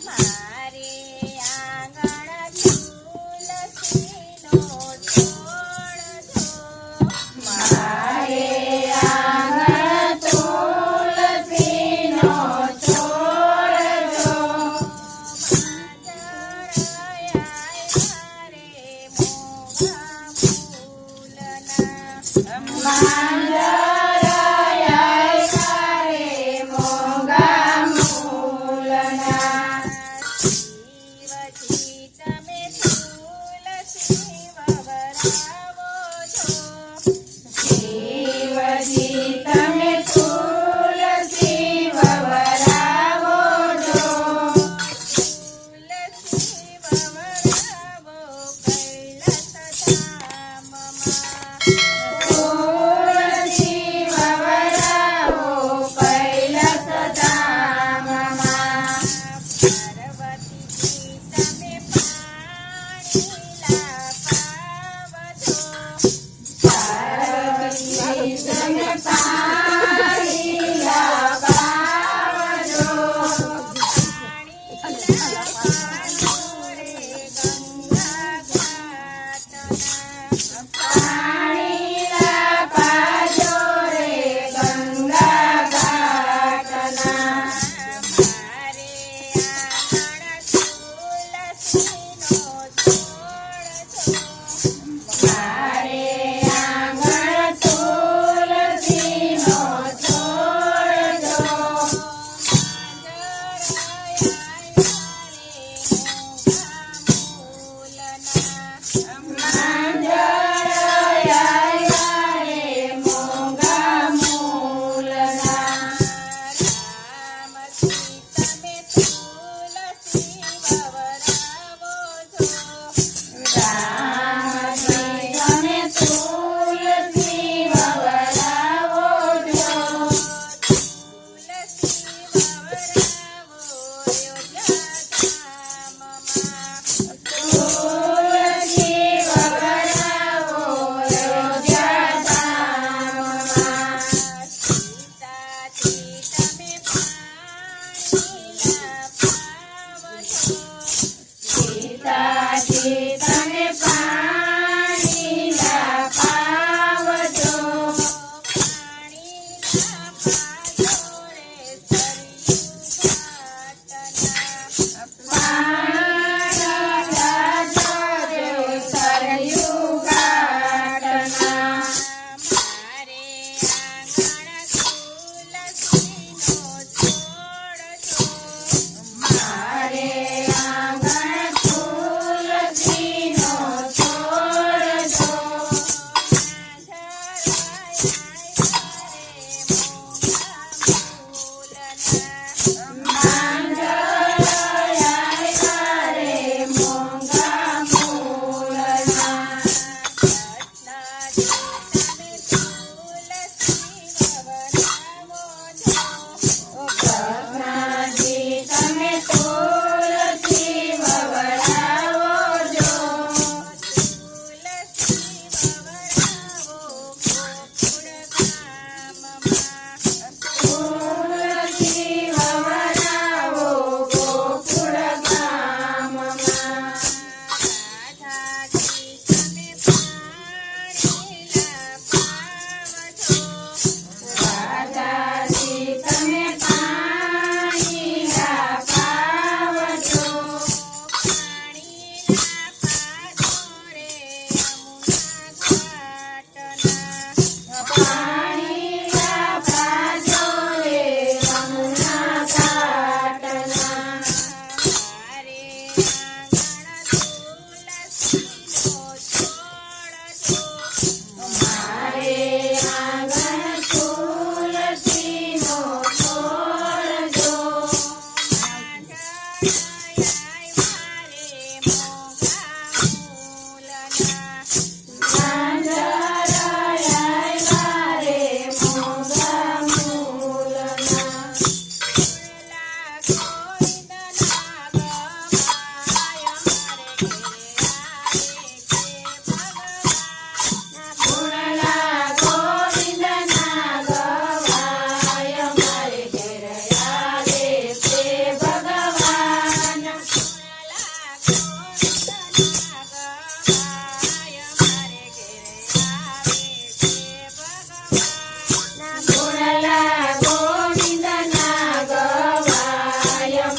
મારે આંગણ તુલસીનો છોડ જો મારે આંગણ તુલસીનો છોડ જો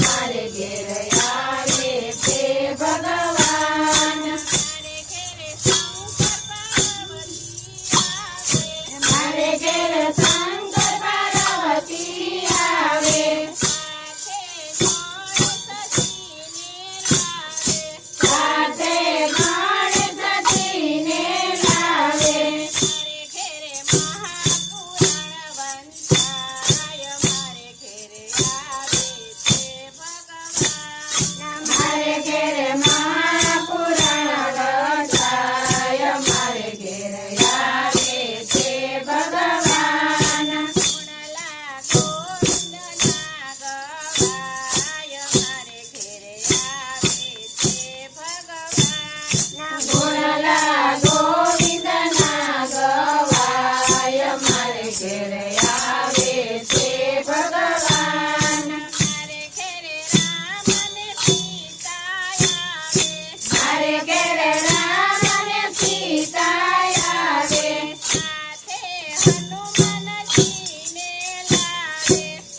મારે ઘેર આવે છે ભગવાન મારે ઘેર શંકર પાર્વતી આવે સાથે ગણેશજીને લાવે મારે ઘેર મહાપુરાણ વંચાય મારે ઘેર આવે છે ભગવાન ગુણલા ગોવિંદના ગવાય મારે ઘેર આવે છે ભગવાન મારે ઘેર રામ અને સીતા આવે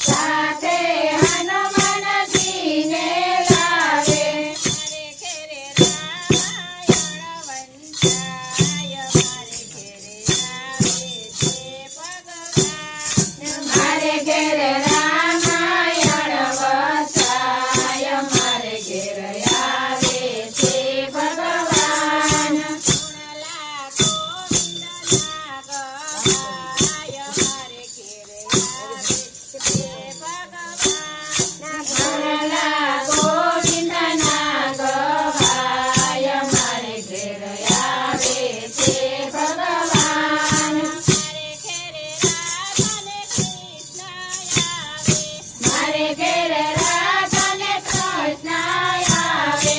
સાથે હનુમાનજીને લાવે મારે ઘેર રામાયણ વસાય મારે ઘેર આવે છે ભગવાન ગુણલા ગોવિંદના ગવાય મારે ઘેર આવે છે ભગવાન મારે ઘેર રાધા અને કૃષ્ણ આવે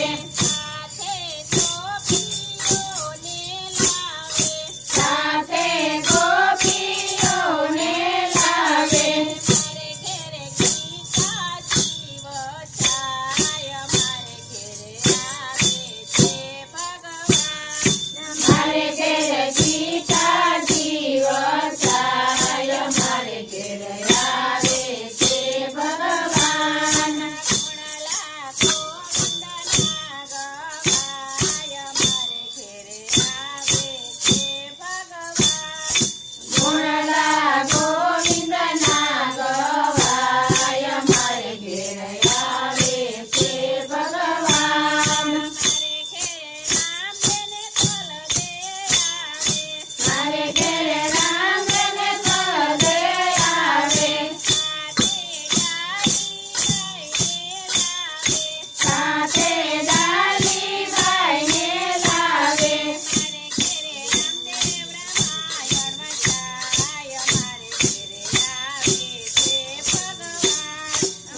સાથે ગોપીઓને લાવે મારે ઘેર સીતાજી વસાય મારે ઘેર આવે છે ભગવાન ગુણલા ગોવિંદના ગવાય મારે ઘેર આવે છે ભગવાન મારે ઘેર રામ અને સદે આવે સાથે ડાલીબાઈને લાવે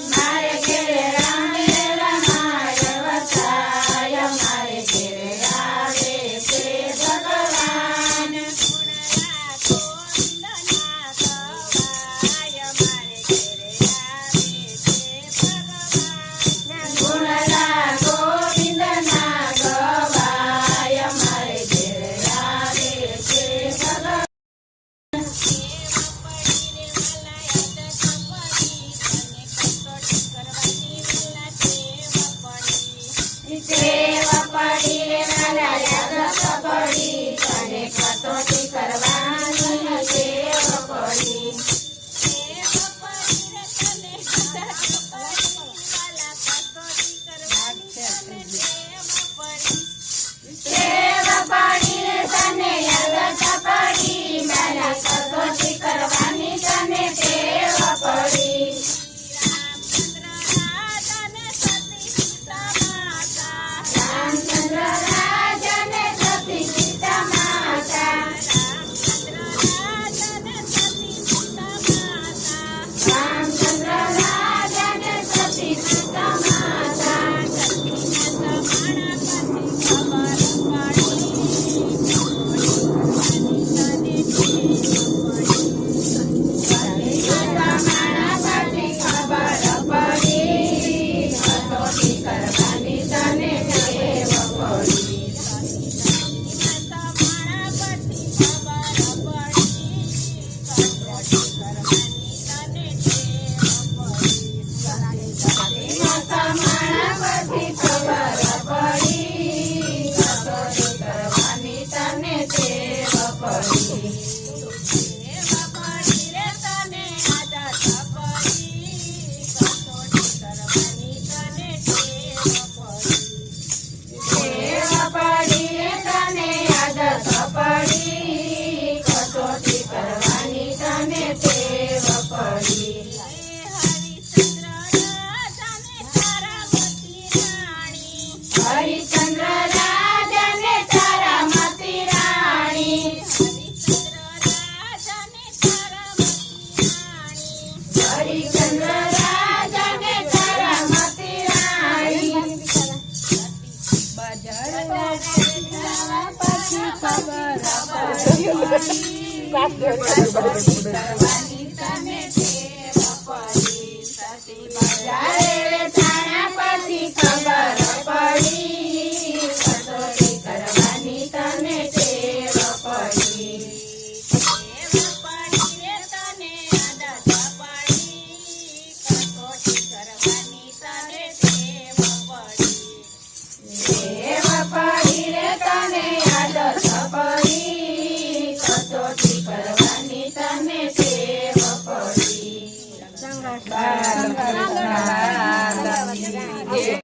મારે ઘેર રામદેવ રામાયણ વસાય મારે ઘેર આવે છે ભગવાન ગુણલા ગોવિંદના ગવાય મારે ઘેર આવે છે ભગવાન સેવ પડી રે મારા યાદ પડી તને કટોટી કરવાની સેવ પડી સેવ પડી રે તને યાદ પડી મારા કટોટી કરવાની તને ટેવ પડી હરિશ્ચંદ્ર રાજાને તારામતી રાણી હરિશ્ચંદ્ર રાજાને તારામતી રાણી પછી ખબર પડી કરવાની તને ટેવ પડી સતી બજાર